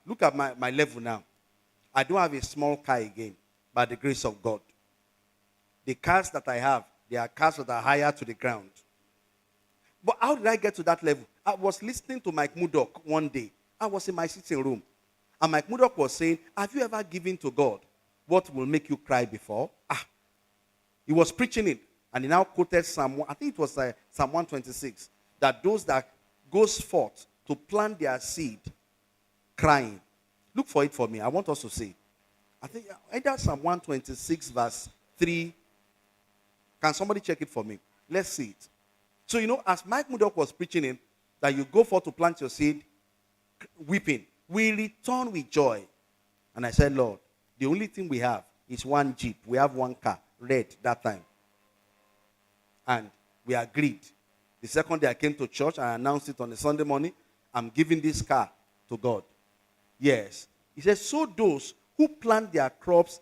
look at my level now. I don't have a small car again, by the grace of God. The cars that I have, they are cars that are higher to the ground. But how did I get to that level? I was listening to Mike Murdoch one day. I was in my sitting room. And Mike Murdoch was saying, have you ever given to God what will make you cry before? He was preaching it. And he now quoted Psalm, I think it was Psalm 126, that those that goes forth to plant their seed, crying. Look for it for me. I want us to see. I think either Psalm 126 verse 3. Can somebody check it for me? Let's see it. So, as Mike Murdoch was preaching it, that you go forth to plant your seed, weeping, we return with joy. And I said, Lord, the only thing we have is one Jeep. We have one car, red that time. And we agreed. The second day I came to church, I announced it on a Sunday morning. I'm giving this car to God. Yes. He says, so those who plant their crops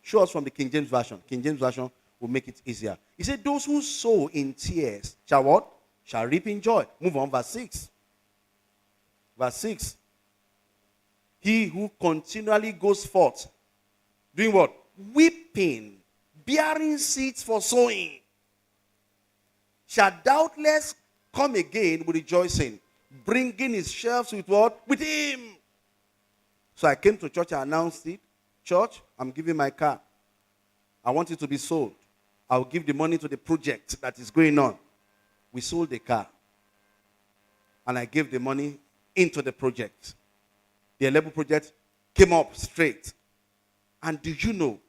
show us from the King James Version. King James Version will make it easier. He said, those who sow in tears shall what? Shall reap in joy. Move on, verse 6. Verse 6. He who continually goes forth, doing what? Weeping, bearing seeds for sowing, shall doubtless come again with rejoicing, bringing his sheaves with what? With him. So I came to church, I announced it. Church, I'm giving my car. I want it to be sold. I'll give the money to the project that is going on. We sold the car. And I gave the money into the project. The 11 project came up straight. And do you know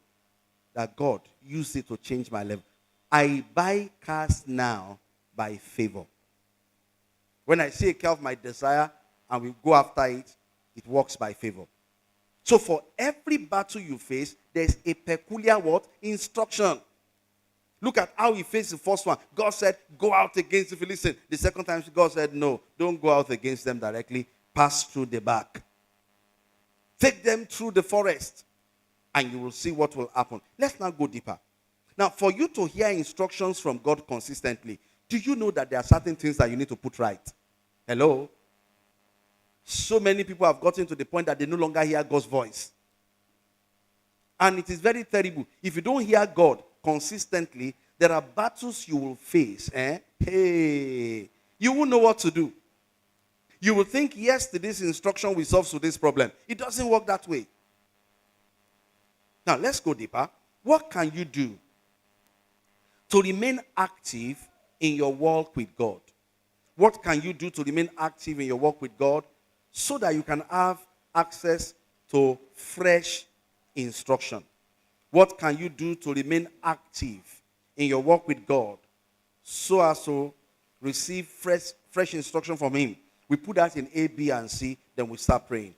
that God used it to change my level? I buy cars now by favor. When I see a car of my desire and we go after it, it works by favor. So for every battle you face, there's a peculiar what? Instruction. Look at how he faced the first one. God said, go out against the Philistines. The second time, God said, no, don't go out against them directly. Pass through the back. Take them through the forest. And you will see what will happen. Let's now go deeper. Now, for you to hear instructions from God consistently, do you know that there are certain things that you need to put right? Hello? So many people have gotten to the point that they no longer hear God's voice. And it is very terrible. If you don't hear God consistently, there are battles you will face. Hey, you won't know what to do. You will think, yesterday's instruction will solve today's problem. It doesn't work that way. Now, let's go deeper. What can you do to remain active in your walk with God? What can you do to remain active in your walk with God so that you can have access to fresh instruction? What can you do to remain active in your walk with God so as to receive fresh instruction from him? We put that in A, B, and C, then we start praying.